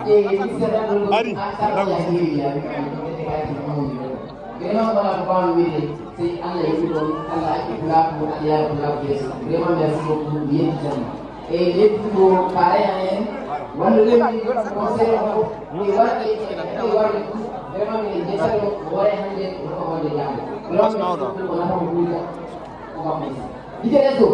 Ari, lagu sini. Vraiment voilà pour enlever c'est Allah yi doon Allah ak la pour Allah pour la pièce vraiment merci beaucoup bien jam et les pour pareil wala le conseil ko ni war ni war vraiment ni jessal ko wala hande ko wala jam vraiment ko na ko buuta ko ba mi di jeto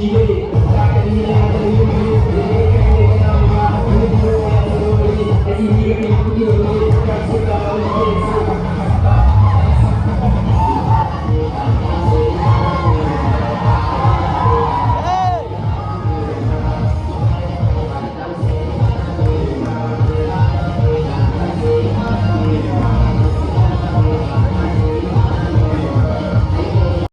Thank you.